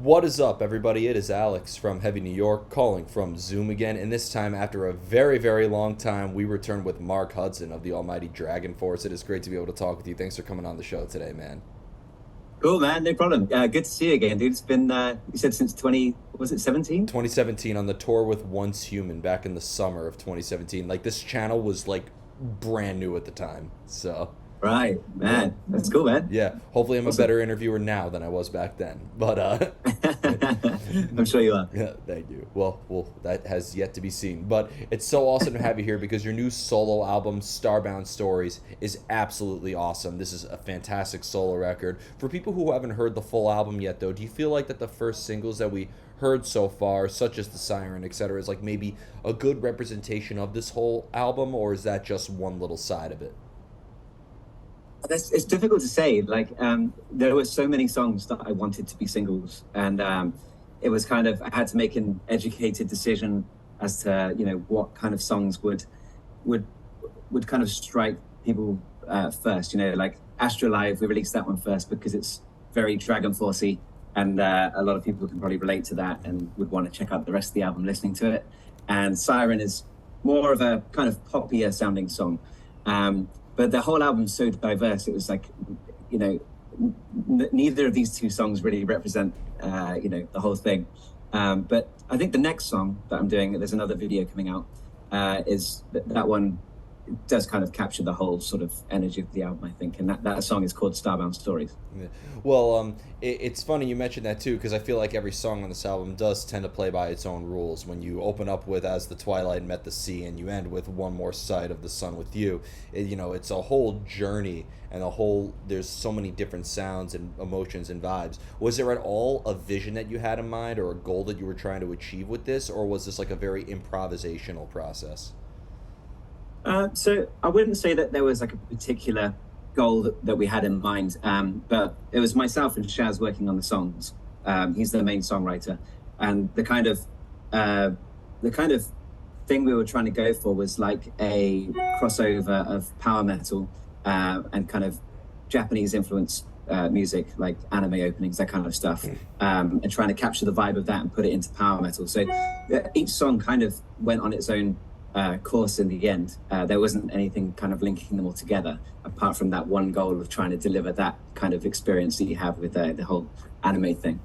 What is up, everybody? It is Alex from Heavy New York calling from Zoom again, and this time, after a very, very long time, we return with Marc Hudson of the almighty DragonForce. It is great to be able to talk with you. Thanks for coming on the show today, man. Cool, man. No problem. Good to see you again, dude. It's been, you said since 17? 2017 on the tour with Once Human back in the summer of 2017. Like, this channel was, like, brand new at the time, so... Right, man. That's cool, man. Yeah, hopefully I'm a Awesome. better interviewer now than I was back then. But I'm sure you are. yeah, thank you. Well, that has yet to be seen. But it's so awesome to have you here because your new solo album, Starbound Stories, is absolutely awesome. This is a fantastic solo record. For people who haven't heard the full album yet, though, do you feel like that the first singles that we heard so far, such as The Siren, etc., is like maybe a good representation of this whole album, or is that just one little side of it? It's difficult to say. Like, there were so many songs that I wanted to be singles, and it was kind of I had to make an educated decision as to what kind of songs would kind of strike people first. Like Astrolive, we released that one first because it's very DragonForce-y, and a lot of people can probably relate to that and would want to check out the rest of the album listening to it. And Siren is more of a kind of poppier sounding song. But the whole album's so diverse. It was like, neither of these two songs really represent, the whole thing. But I think the next song that I'm doing, there's another video coming out, is that one does kind of capture the whole sort of energy of the album, I think. And that song is called Starbound Stories. Yeah. Well, it's funny you mentioned that too, because I feel like every song on this album does tend to play by its own rules. When you open up with "As the Twilight Met the Sea" and you end with "One More Sight of the Sun with You," it's a whole journey and there's so many different sounds and emotions and vibes. Was there at all a vision that you had in mind or a goal that you were trying to achieve with this, or was this like a very improvisational process? So I wouldn't say that there was like a particular goal that we had in mind, but it was myself and Shaz working on the songs. He's the main songwriter, and the kind of thing we were trying to go for was like a crossover of power metal and kind of Japanese influence music, like anime openings, that kind of stuff, and trying to capture the vibe of that and put it into power metal. So each song kind of went on its own course in the end. There wasn't anything kind of linking them all together apart from that one goal of trying to deliver that kind of experience that you have with the whole anime thing.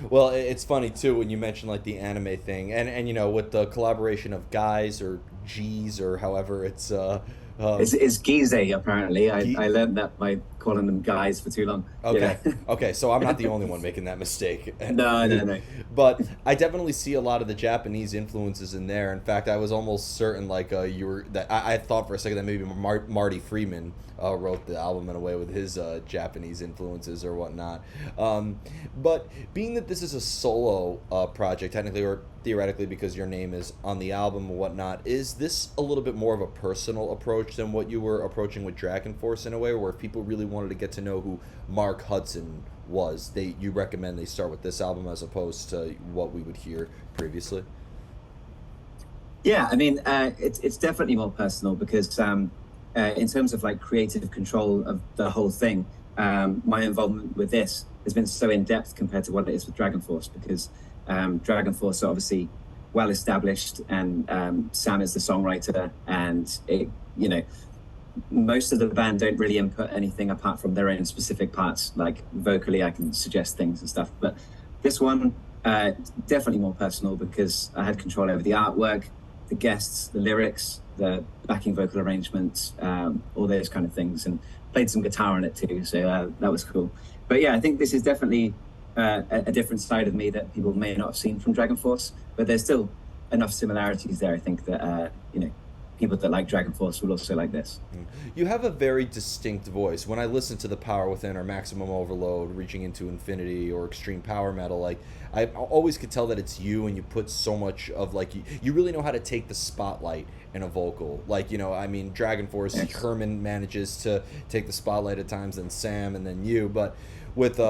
Well, it's funny too when you mention like the anime thing, and with the collaboration of guys or G's or however It's Gize, apparently. I learned that by calling them guys for too long. Okay. Yeah. Okay, so I'm not the only one making that mistake. No. But I definitely see a lot of the Japanese influences in there. In fact, I was almost certain you were that I thought for a second that maybe Marty Freeman wrote the album in a way with his Japanese influences or whatnot. But being that this is a solo project, technically or theoretically, because your name is on the album and whatnot, is this a little bit more of a personal approach than what you were approaching with DragonForce in a way, where if people really wanted to get to know who Marc Hudson was, you recommend they start with this album as opposed to what we would hear previously? Yeah, I mean, it's definitely more personal because in terms of like creative control of the whole thing, my involvement with this has been so in depth compared to what it is with DragonForce, because DragonForce are obviously well established, and Sam is the songwriter, and most of the band don't really input anything apart from their own specific parts. Like vocally, I can suggest things and stuff, but this one definitely more personal because I had control over the artwork, the guests, the lyrics, the backing vocal arrangements, all those kind of things, and played some guitar on it too, so that was cool. But yeah, I think this is definitely a different side of me that people may not have seen from DragonForce, but there's still enough similarities there, I think, that people that like DragonForce will also like this. You have a very distinct voice. When I listen to The Power Within or Maximum Overload, Reaching into Infinity, or Extreme Power Metal, like I always could tell that it's you, and you put so much of like you really know how to take the spotlight in a vocal. Like I mean, DragonForce, yes. Herman manages to take the spotlight at times, then Sam, and then you. But with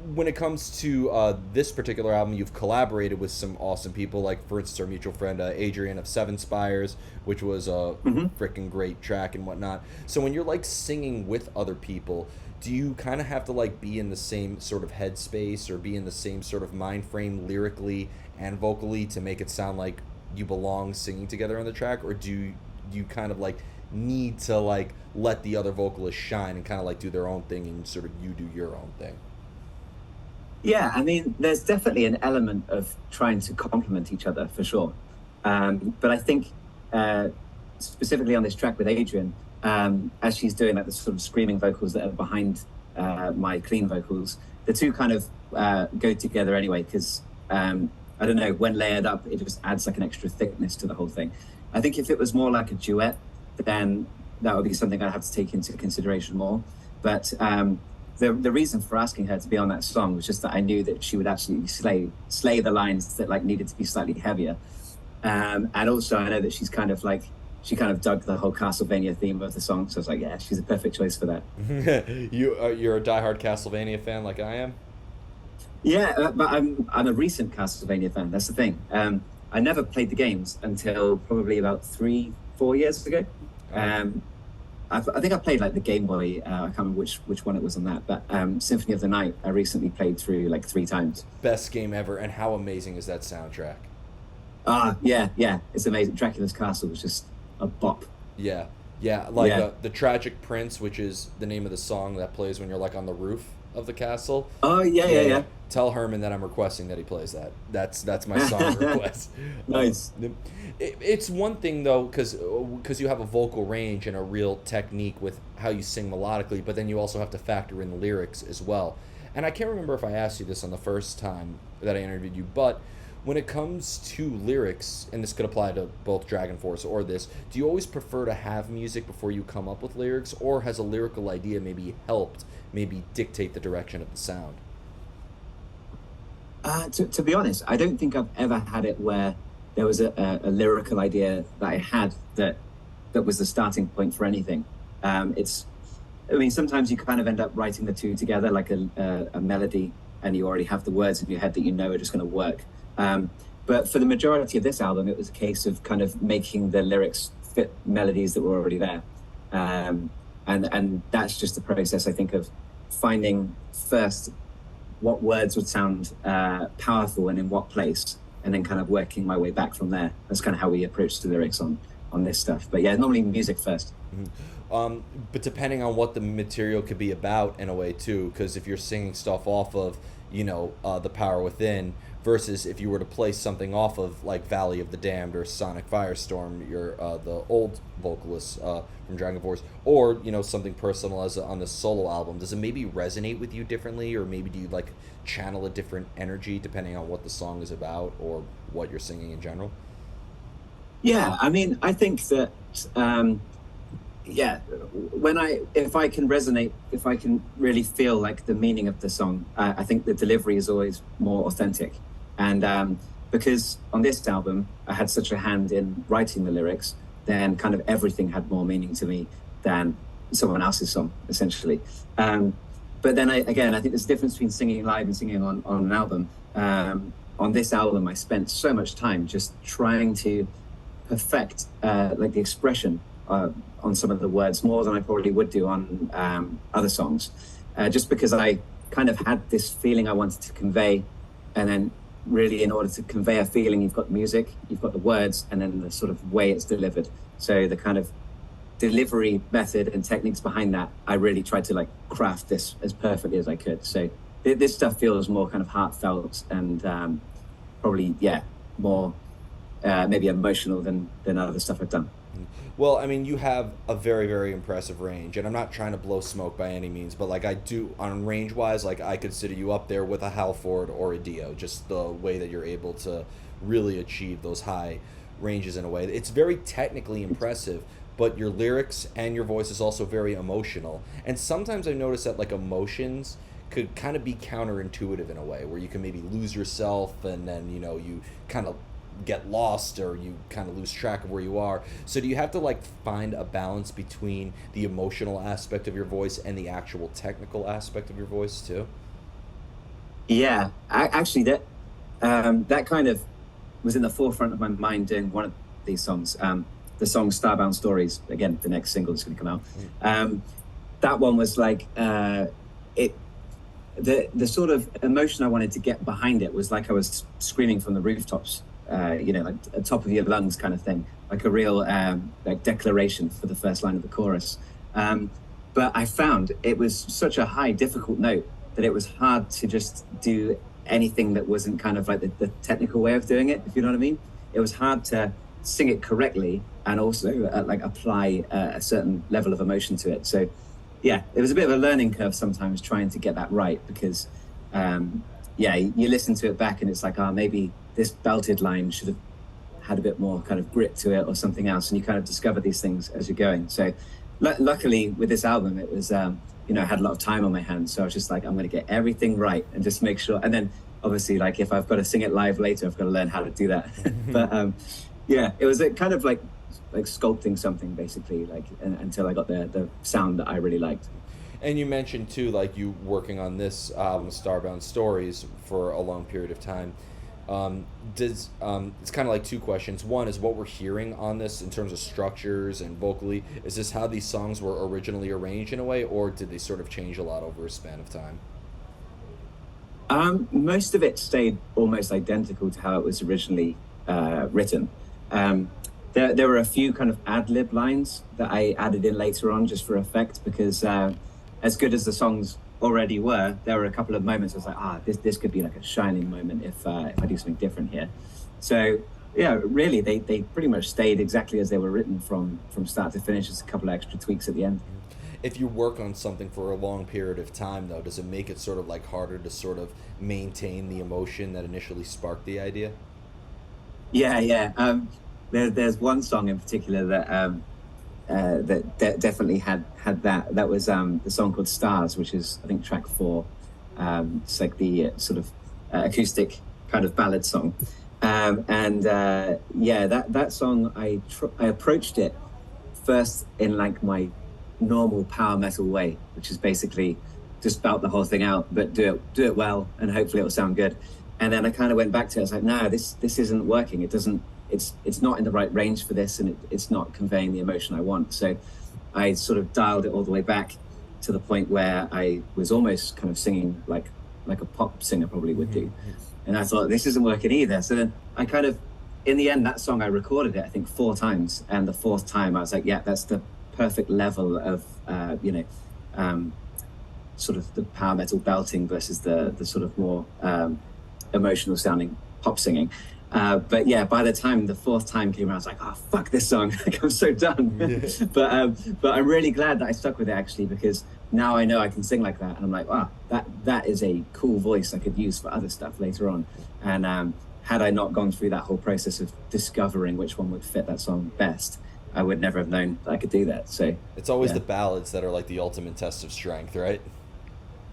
when it comes to this particular album, you've collaborated with some awesome people, like for instance our mutual friend Adrian of Seven Spires, which was a Hmm. freaking great track and whatnot. So when you're like singing with other people, do you kind of have to like be in the same sort of headspace or be in the same sort of mind frame lyrically and vocally to make it sound like you belong singing together on the track, or do you kind of like need to like let the other vocalists shine and kind of like do their own thing and sort of you do your own thing? Yeah, I mean, there's definitely an element of trying to complement each other for sure. But I think uh, specifically on this track with Adrian, as she's doing like the sort of screaming vocals that are behind my clean vocals, the two kind of go together anyway, because I don't know, when layered up, it just adds like an extra thickness to the whole thing. I think if it was more like a duet, then that would be something I'd have to take into consideration more. But the reason for asking her to be on that song was just that I knew that she would absolutely slay the lines that like needed to be slightly heavier. And also I know that she's kind of like she kind of dug the whole Castlevania theme of the song, so I was like, yeah, she's a perfect choice for that. You're a diehard Castlevania fan like I am. Yeah, but I'm a recent Castlevania fan. That's the thing. I never played the games until probably about 3 4 years ago. Uh, Um, I think I played like the Game Boy. I can't remember which one it was on that, but Symphony of the Night I recently played through like 3 times. Best game ever, and how amazing is that soundtrack? Ah, yeah, yeah, it's amazing. Dracula's Castle was just a bop. Yeah, yeah, like Yeah. the Tragic Prince, which is the name of the song that plays when you're like on the roof of the castle. Oh yeah, Yeah, yeah, yeah. Tell Herman that I'm requesting that he plays that. That's my song yeah. request. Nice. It's one thing though, because you have a vocal range and a real technique with how you sing melodically, but then you also have to factor in the lyrics as well. And I can't remember if I asked you this on the first time that I interviewed you, but when it comes to lyrics, and this could apply to both Dragon Force or this, do you always prefer to have music before you come up with lyrics, or has a lyrical idea maybe helped maybe dictate the direction of the sound? To be honest, I don't think I've ever had it where there was a lyrical idea that I had that was the starting point for anything. It's, I mean, sometimes you kind of end up writing the two together, like a melody, and you already have the words in your head that you know are just going to work. But for the majority of this album, it was a case of kind of making the lyrics fit melodies that were already there. And that's just the process, I think, of finding first what words would sound powerful and in what place, and then kind of working my way back from there. That's kind of how we approach the lyrics on this stuff. But yeah, normally music first. But depending on what the material could be about in a way too, because if you're singing stuff off of, the Power Within, versus if you were to play something off of like Valley of the Damned or Sonic Firestorm, you're the old vocalist from Dragon Force, or something personal as on the solo album, does it maybe resonate with you differently, or maybe do you like channel a different energy depending on what the song is about or what you're singing in general? Yeah, I mean, I think that yeah, if I can resonate, if I can really feel like the meaning of the song, I think the delivery is always more authentic. And because on this album I had such a hand in writing the lyrics, then kind of everything had more meaning to me than someone else's song, essentially. But then again, I think there's a difference between singing live and singing on an album. On this album, I spent so much time just trying to perfect like the expression on some of the words more than I probably would do on other songs, just because I kind of had this feeling I wanted to convey, and then really in order to convey a feeling, you've got music, you've got the words, and then the sort of way it's delivered. So the kind of delivery method and techniques behind that, I really tried to like craft this as perfectly as I could. So this stuff feels more kind of heartfelt and probably more maybe emotional than other stuff I've done. Well, I mean, you have a very, very impressive range, and I'm not trying to blow smoke by any means, but like I do on range wise, like I consider you up there with a Halford or a Dio, just the way that you're able to really achieve those high ranges in a way. It's very technically impressive, but your lyrics and your voice is also very emotional. And sometimes I notice that like emotions could kind of be counterintuitive in a way, where you can maybe lose yourself and then, you kind of get lost or you kind of lose track of where you are. So do you have to like find a balance between the emotional aspect of your voice and the actual technical aspect of your voice too? Yeah, actually, that kind of was in the forefront of my mind doing one of these songs. The song "Starbound Stories," again, the next single that's going to come out. Mm. That one was like it. The sort of emotion I wanted to get behind it was like I was screaming from the rooftops, like at the top of your lungs kind of thing, like a real like declaration for the first line of the chorus. But I found it was such a high, difficult note that it was hard to just do anything that wasn't kind of like the technical way of doing it, if you know what I mean. It was hard to sing it correctly and also like apply a certain level of emotion to it. So yeah, it was a bit of a learning curve sometimes trying to get that right because yeah, you listen to it back and it's like, maybe this belted line should have had a bit more kind of grit to it or something else, and you kind of discover these things as you're going. So luckily with this album, it was I had a lot of time on my hands, so I was just like, I'm going to get everything right and just make sure. And then obviously, like if I've got to sing it live later, I've got to learn how to do that. But yeah, it was a kind of like sculpting something basically, like until I got the sound that I really liked. And you mentioned too, like you working on this album, Starbound Stories, for a long period of time. Does It's kind of like two questions. One is what we're hearing on this in terms of structures and vocally. Is this how these songs were originally arranged in a way, or did they sort of change a lot over a span of time? Most of it stayed almost identical to how it was originally written. There were a few kind of ad lib lines that I added in later on just for effect because as good as the songs already were, there were a couple of moments I was like, this could be like a shining moment if I do something different here. So yeah, really they pretty much stayed exactly as they were written from start to finish. Just a couple of extra tweaks at the end. If you work on something for a long period of time, though, does it make it sort of like harder to sort of maintain the emotion that initially sparked the idea? Yeah, yeah. There's one song in particular that definitely had that. That was the song called "Stars," which is I think track 4. It's like the sort of acoustic kind of ballad song, and yeah, that song I approached it first in like my normal power metal way, which is basically just belt the whole thing out, but do it well, and hopefully it'll sound good. And then I kind of went back to it. I was like, no, this isn't working. It doesn't. It's not in the right range for this, and it's not conveying the emotion I want. So I sort of dialed it all the way back to the point where I was almost kind of singing like a pop singer probably would do. And I thought this isn't working either. So then I kind of, in the end, that song I recorded it I think 4 times, and the 4th time I was like, yeah, that's the perfect level of sort of the power metal belting versus the sort of more emotional sounding pop singing. But yeah, by the time the 4th time came around, I was like, oh, fuck this song. Like, I'm so done. Yeah. But I'm really glad that I stuck with it actually, because now I know I can sing like that. And I'm like, wow, that is a cool voice I could use for other stuff later on. And had I not gone through that whole process of discovering which one would fit that song best, I would never have known that I could do that. So it's always yeah. The ballads that are like the ultimate test of strength, right?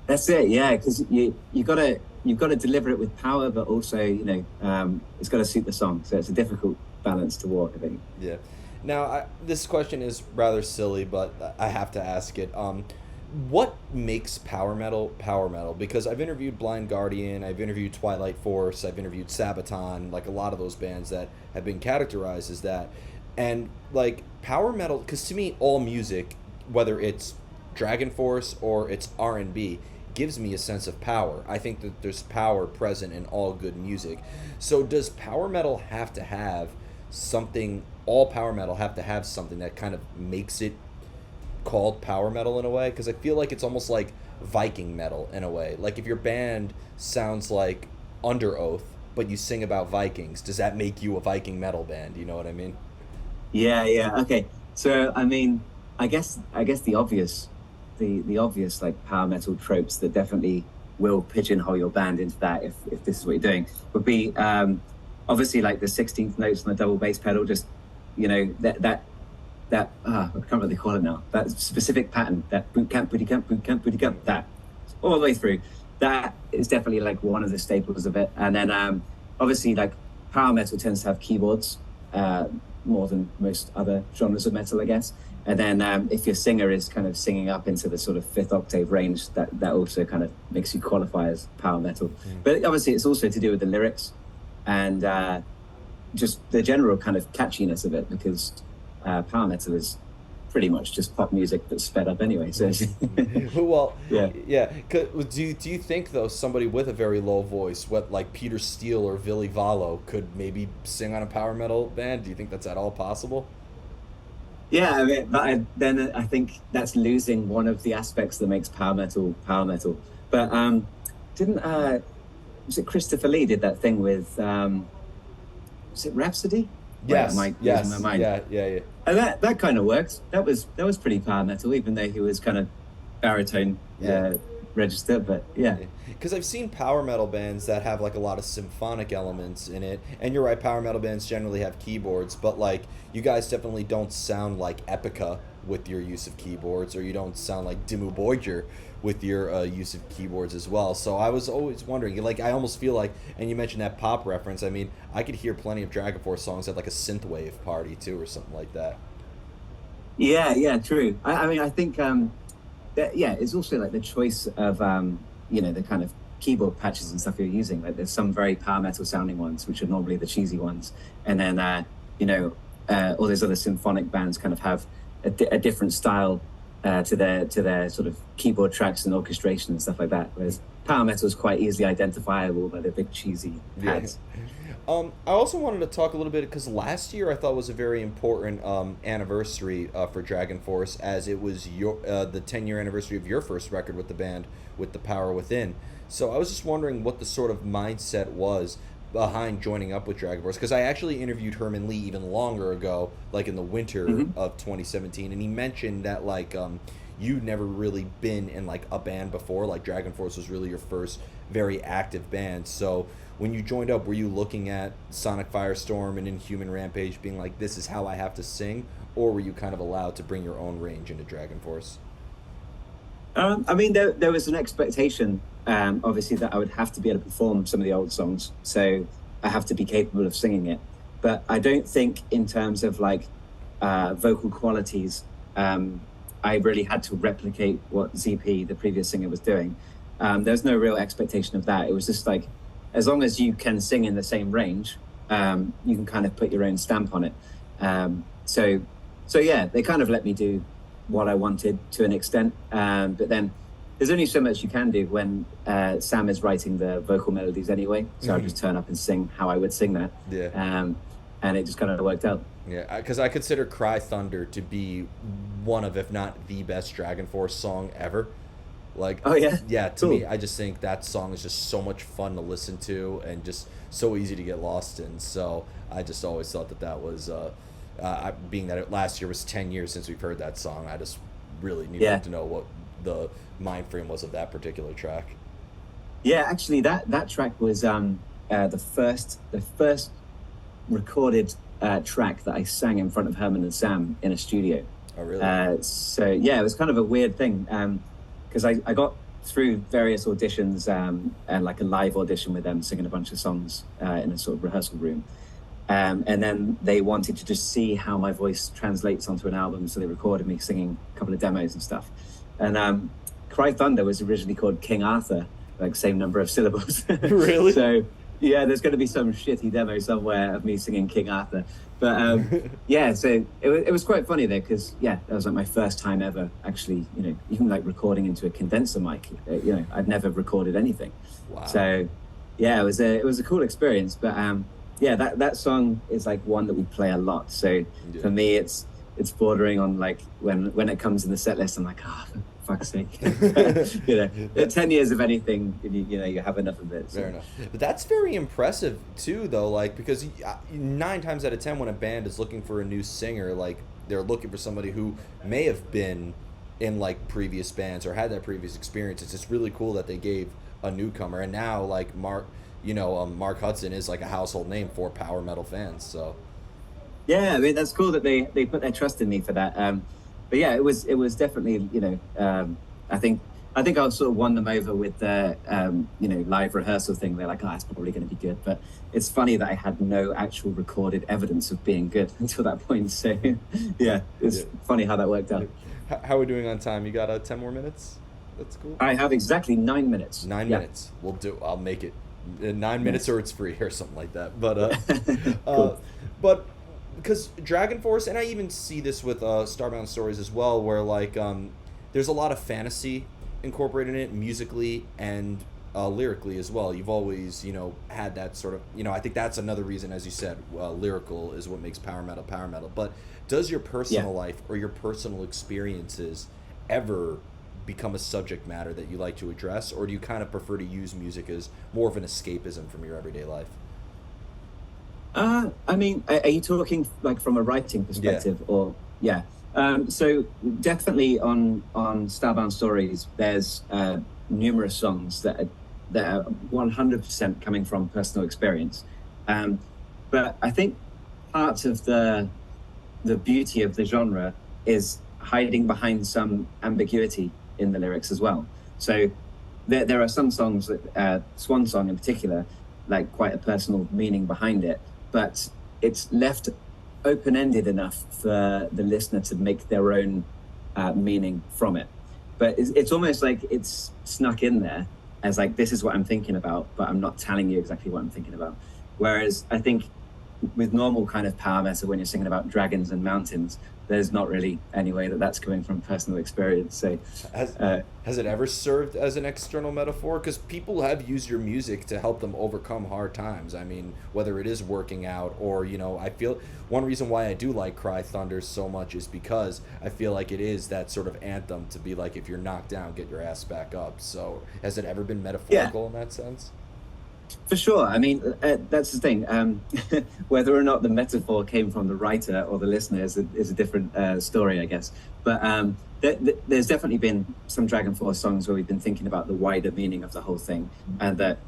That's it, yeah, because you've got to deliver it with power, but also it's got to suit the song. So it's a difficult balance to walk, I think. Yeah. Now this question is rather silly, but I have to ask it. What makes power metal power metal? Because I've interviewed Blind Guardian, I've interviewed Twilight Force, I've interviewed Sabaton, like a lot of those bands that have been categorized as that. And like power metal, because to me all music, whether it's DragonForce or it's R&B, gives me a sense of power. I think that there's power present in all good music. So does power metal have to have something, all power metal have to have something that kind of makes it called power metal in a way? Because I feel like it's almost like Viking metal in a way. Like if your band sounds like Under Oath, but you sing about Vikings, does that make you a Viking metal band? You know what I mean? Yeah. Okay. So I mean, I guess the obvious like power metal tropes that definitely will pigeonhole your band into that if this is what you're doing would be obviously like the 16th notes on the double bass pedal, just that I can't really call it now, that specific pattern, that boot camp booty camp boot camp booty camp, that all the way through, that is definitely like one of the staples of it. And then obviously like power metal tends to have keyboards more than most other genres of metal, I guess. And then if your singer is kind of singing up into the sort of fifth octave range, that also kind of makes you qualify as power metal. But obviously, it's also to do with the lyrics and just the general kind of catchiness of it, because power metal is pretty much just pop music that's sped up anyway. So Well, yeah. yeah. Do you think though somebody with a very low voice, what like Peter Steele or Villy Vallo, could maybe sing on a power metal band? Do you think that's at all possible? Yeah, I mean, but then I think that's losing one of the aspects that makes power metal power metal. But didn't was it Christopher Lee did that thing with was it Rhapsody? Wait, am Yes, I losing my yes, mind? yeah, yeah, yeah. And that kind of worked. That was pretty power metal, even though he was kind of baritone Yeah. register. But yeah, Because I've seen power metal bands that have like a lot of symphonic elements in it, and you're right, power metal bands generally have keyboards, but like you guys definitely don't sound like Epica with your use of keyboards, or you don't sound like Dimmu Borgir with your use of keyboards as well. So I was always wondering, like I almost feel like, and you mentioned that pop reference. I mean, I could hear plenty of DragonForce songs at like a synthwave party too, or something like that. yeah, true. I mean, I think yeah, it's also like the choice of the kind of keyboard patches and stuff you're using. Like there's some very power metal sounding ones, which are normally the cheesy ones, and then all those other symphonic bands kind of have a different style to their sort of keyboard tracks and orchestration and stuff like that. Whereas power metal is quite easily identifiable by the big cheesy pads. I also wanted to talk a little bit because last year I thought was a very important anniversary for DragonForce, as it was the 10-year anniversary of your first record with the band, with The Power Within. So I was just wondering what the sort of mindset was behind joining up with DragonForce, because I actually interviewed Herman Lee even longer ago, like in the winter of 2017, and he mentioned that like you'd never really been in like a band before. Like DragonForce was really your first very active band. So when you joined up, were you looking at Sonic Firestorm and Inhuman Rampage being like, this is how I have to sing, or were you kind of allowed to bring your own range into DragonForce? I mean, there was an expectation, obviously, that I would have to be able to perform some of the old songs. So I have to be capable of singing it. But I don't think in terms of like vocal qualities, I really had to replicate what ZP, the previous singer, was doing. There's no real expectation of that. It was just like, as long as you can sing in the same range, you can kind of put your own stamp on it. So yeah, they kind of let me do what I wanted to an extent. But then there's only so much you can do when Sam is writing the vocal melodies anyway. So I'll just turn up and sing how I would sing that. Yeah. And it just kind of worked out. Yeah, because I consider Cry Thunder to be one of, if not the best DragonForce song ever. Like, oh yeah, yeah. To cool. me, I just think that song is just so much fun to listen to and just so easy to get lost in. So I just always thought that was, being that last year was 10 years since we've heard that song. I just really needed to know what the mind frame was of that particular track. Yeah, actually, that track was the first recorded track that I sang in front of Herman and Sam in a studio. Oh, really? So yeah, it was kind of a weird thing. Because I got through various auditions and like a live audition with them singing a bunch of songs in a sort of rehearsal room. And then they wanted to just see how my voice translates onto an album. So they recorded me singing a couple of demos and stuff. And Cry Thunder was originally called King Arthur, like same number of syllables. Really? So yeah, there's going to be some shitty demo somewhere of me singing King Arthur. But yeah, so it was quite funny there because, yeah, that was like my first time ever actually, even like recording into a condenser mic. I'd never recorded anything. Wow. So yeah, it was a cool experience. But yeah, that song is like one that we play a lot. So for me, it's bordering on like when it comes in the set list, I'm like, for fuck's sake. 10 years of anything, you have enough of it. So. Fair enough. But that's very impressive too, though, like, because 9 times out of 10 when a band is looking for a new singer, like, they're looking for somebody who may have been in like previous bands or had that previous experience. It's just really cool that they gave a newcomer, and now like Marc Hudson is like a household name for power metal fans. So yeah, I mean, that's cool that they put their trust in me for that. But yeah, it was definitely, I think I think I sort of won them over with the live rehearsal thing. They're like, oh, it's probably going to be good. But it's funny that I had no actual recorded evidence of being good until that point. So yeah, it's Yeah. funny how that worked out. How are we doing on time? You got 10 more minutes? That's cool. I have exactly 9 minutes. 9 minutes. I'll make it 9 minutes, Nice. or it's free or something like that. But Cool. but because DragonForce, and I even see this with Starbound Stories as well, where like there's a lot of fantasy incorporated in it musically and lyrically as well. You've always had that sort of I think that's another reason, as you said, lyrical is what makes power metal power metal. But does your personal Yeah. life or your personal experiences ever become a subject matter that you like to address, or do you kind of prefer to use music as more of an escapism from your everyday life? I mean, are you talking like from a writing perspective, or yeah? So definitely on Starbound Stories, there's numerous songs that are 100% coming from personal experience. But I think part of the beauty of the genre is hiding behind some ambiguity in the lyrics as well. So there are some songs that Swan Song in particular, like quite a personal meaning behind it, but it's left open-ended enough for the listener to make their own meaning from it. But it's almost like it's snuck in there as like, this is what I'm thinking about, but I'm not telling you exactly what I'm thinking about. Whereas I think with normal kind of power metal, when you're singing about dragons and mountains, there's not really any way that that's coming from personal experience. So Has it ever served as an external metaphor? Because people have used your music to help them overcome hard times. I mean, whether it is working out or, I feel one reason why I do like Cry Thunder so much is because I feel like it is that sort of anthem to be like, if you're knocked down, get your ass back up. So has it ever been metaphorical in that sense? for sure. I mean, that's the thing. Whether or not the metaphor came from the writer or the listener is a different story, I guess. But there's definitely been some DragonForce songs where we've been thinking about the wider meaning of the whole thing, and that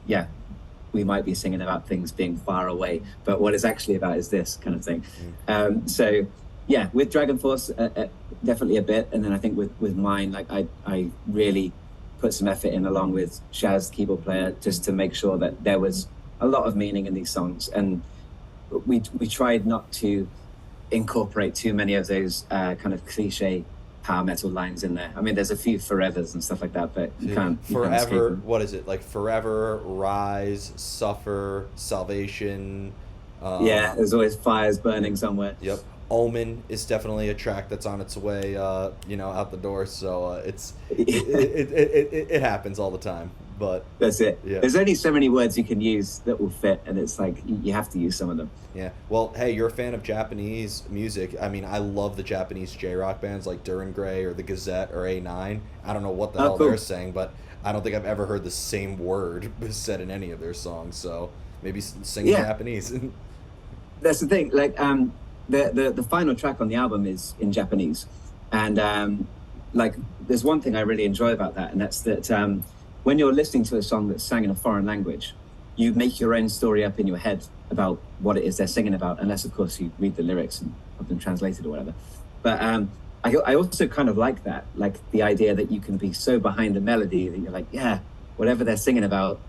we might be singing about things being far away, but what it's actually about is this kind of thing. So yeah, with DragonForce, definitely a bit, and then I think with mine, like I really put some effort in along with Shaz, keyboard player, just to make sure that there was a lot of meaning in these songs, and we tried not to incorporate too many of those kind of cliche power metal lines in there. I mean, there's a few forevers and stuff like that, but you can't escape Forever, them. what is it? Like Forever, Rise, Suffer, Salvation. Yeah, there's always fires burning somewhere. Yep. Omen is definitely a track that's on its way, out the door. So it happens all the time. But That's it. yeah, There's only so many words you can use that will fit, and it's like you have to use some of them. yeah. Well, hey, you're a fan of Japanese music. I mean, I love the Japanese J-rock bands like Duran Gray or the Gazette or A9. I don't know what the Oh, hell cool. they're saying, but I don't think I've ever heard the same word said in any of their songs. So maybe sing in Yeah. Japanese. That's the thing. Like the final track on the album is in Japanese, and like there's one thing I really enjoy about that, and that's that when you're listening to a song that's sang in a foreign language, you make your own story up in your head about what it is they're singing about, unless of course you read the lyrics and have them translated or whatever. But I also kind of like that, like the idea that you can be so behind the melody that you're like, yeah, whatever they're singing about,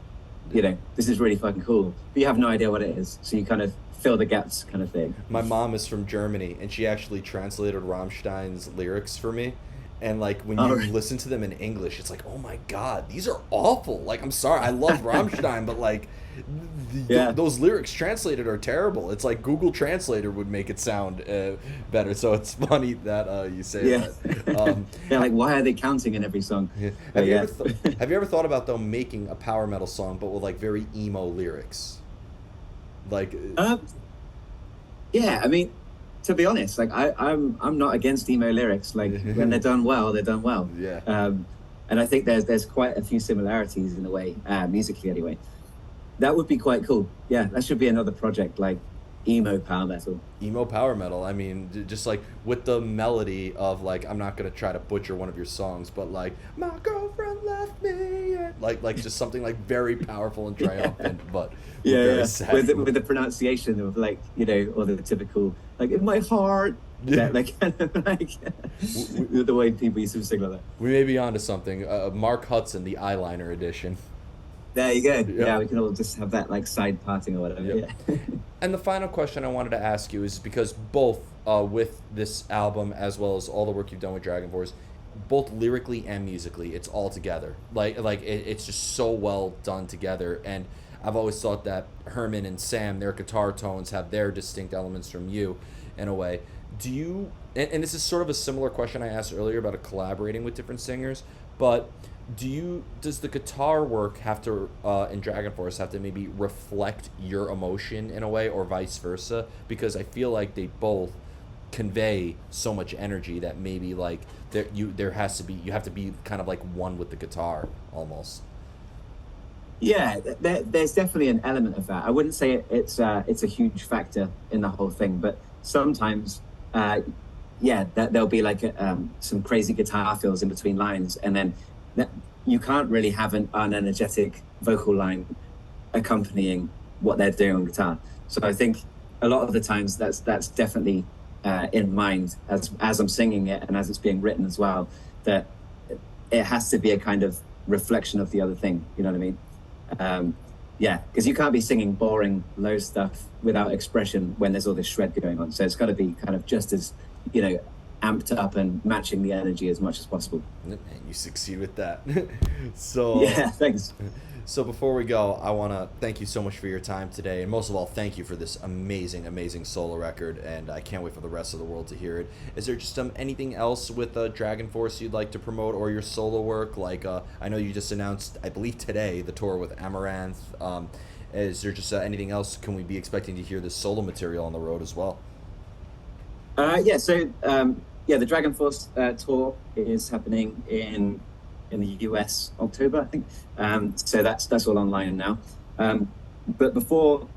this is really fucking cool, but you have no idea what it is, so you kind of fill the gaps kind of thing. My mom is from Germany, and she actually translated Rammstein's lyrics for me. And like when you Oh, really? listen to them in English, it's like, oh my god, these are awful. Like, I'm sorry, I love Rammstein, but like Yeah. those lyrics translated are terrible. It's like Google Translator would make it sound better. So it's funny that you say Yeah. that. Yeah, like why are they counting in every song? Yeah. But yeah. Have you ever thought about though making a power metal song, but with like very emo lyrics? Like, Yeah, I mean, to be honest, like I'm not against emo lyrics. Like when they're done well, they're done well. yeah. And I think there's quite a few similarities in a way, musically anyway. That would be quite cool. Yeah, that should be another project, like emo power metal. Emo power metal. I mean, just like with the melody of like, I'm not gonna try to butcher one of your songs, but like, my girlfriend left me, like just something like very powerful and triumphant, but Yeah, very yeah. sad. With the pronunciation of like, or the typical like in my heart, That like kind of like the way people used to sing like that. We may be onto something. Marc Hudson, the eyeliner edition. There you go. Yep. Yeah, we can all just have that like side parting or whatever. Yep. Yeah. And the final question I wanted to ask you is because both with this album as well as all the work you've done with DragonForce, both lyrically and musically, it's all together. It's just so well done together. And I've always thought that Herman and Sam, their guitar tones have their distinct elements from you, in a way. Do you? And this is sort of a similar question I asked earlier about collaborating with different singers, but does the guitar work have to in DragonForce have to maybe reflect your emotion in a way, or vice versa? Because I feel like they both convey so much energy that maybe like you have to be kind of like one with the guitar almost. Yeah, there's definitely an element of that. I wouldn't say it's a huge factor in the whole thing, but sometimes, there'll be like some crazy guitar fills in between lines, and then you can't really have an unenergetic vocal line accompanying what they're doing on guitar. So I think a lot of the times that's definitely in mind as I'm singing it and as it's being written as well, that it has to be a kind of reflection of the other thing. You know what I mean? Because you can't be singing boring, low stuff without expression when there's all this shred going on. So it's got to be kind of just as, amped up and matching the energy as much as possible. And you succeed with that. So yeah, thanks. So before we go, I want to thank you so much for your time today, and most of all, thank you for this amazing solo record, and I can't wait for the rest of the world to hear it. Is there just anything else with DragonForce you'd like to promote, or your solo work? Like, I know you just announced, I believe today, the tour with Amaranth. Is there just anything else? Can we be expecting to hear this solo material on the road as well? The DragonForce tour is happening in the US October, I think. So that's all online now. But before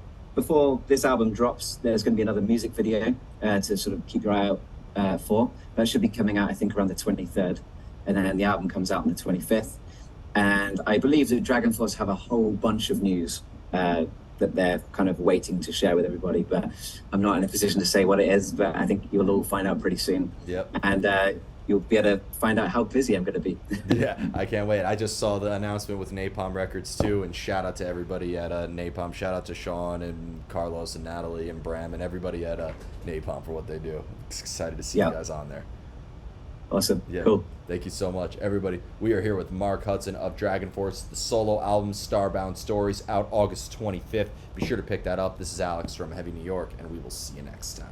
this album drops, there's going to be another music video to sort of keep your eye out for. That should be coming out, I think, around the 23rd, and then the album comes out on the 25th. And I believe that DragonForce have a whole bunch of news that they're kind of waiting to share with everybody, but I'm not in a position to say what it is, but I think you'll all find out pretty soon. Yep. And you'll be able to find out how busy I'm going to be. Yeah, I can't wait. I just saw the announcement with Napalm Records too, and shout out to everybody at Napalm. Shout out to Sean and Carlos and Natalie and Bram and everybody at Napalm for what they do. Excited to see you guys on there. Awesome. Yeah. Cool. Thank you so much, everybody. We are here with Marc Hudson of DragonForce, the solo album Starbound Stories, out August 25th. Be sure to pick that up. This is Alex from Heavy New York, and we will see you next time.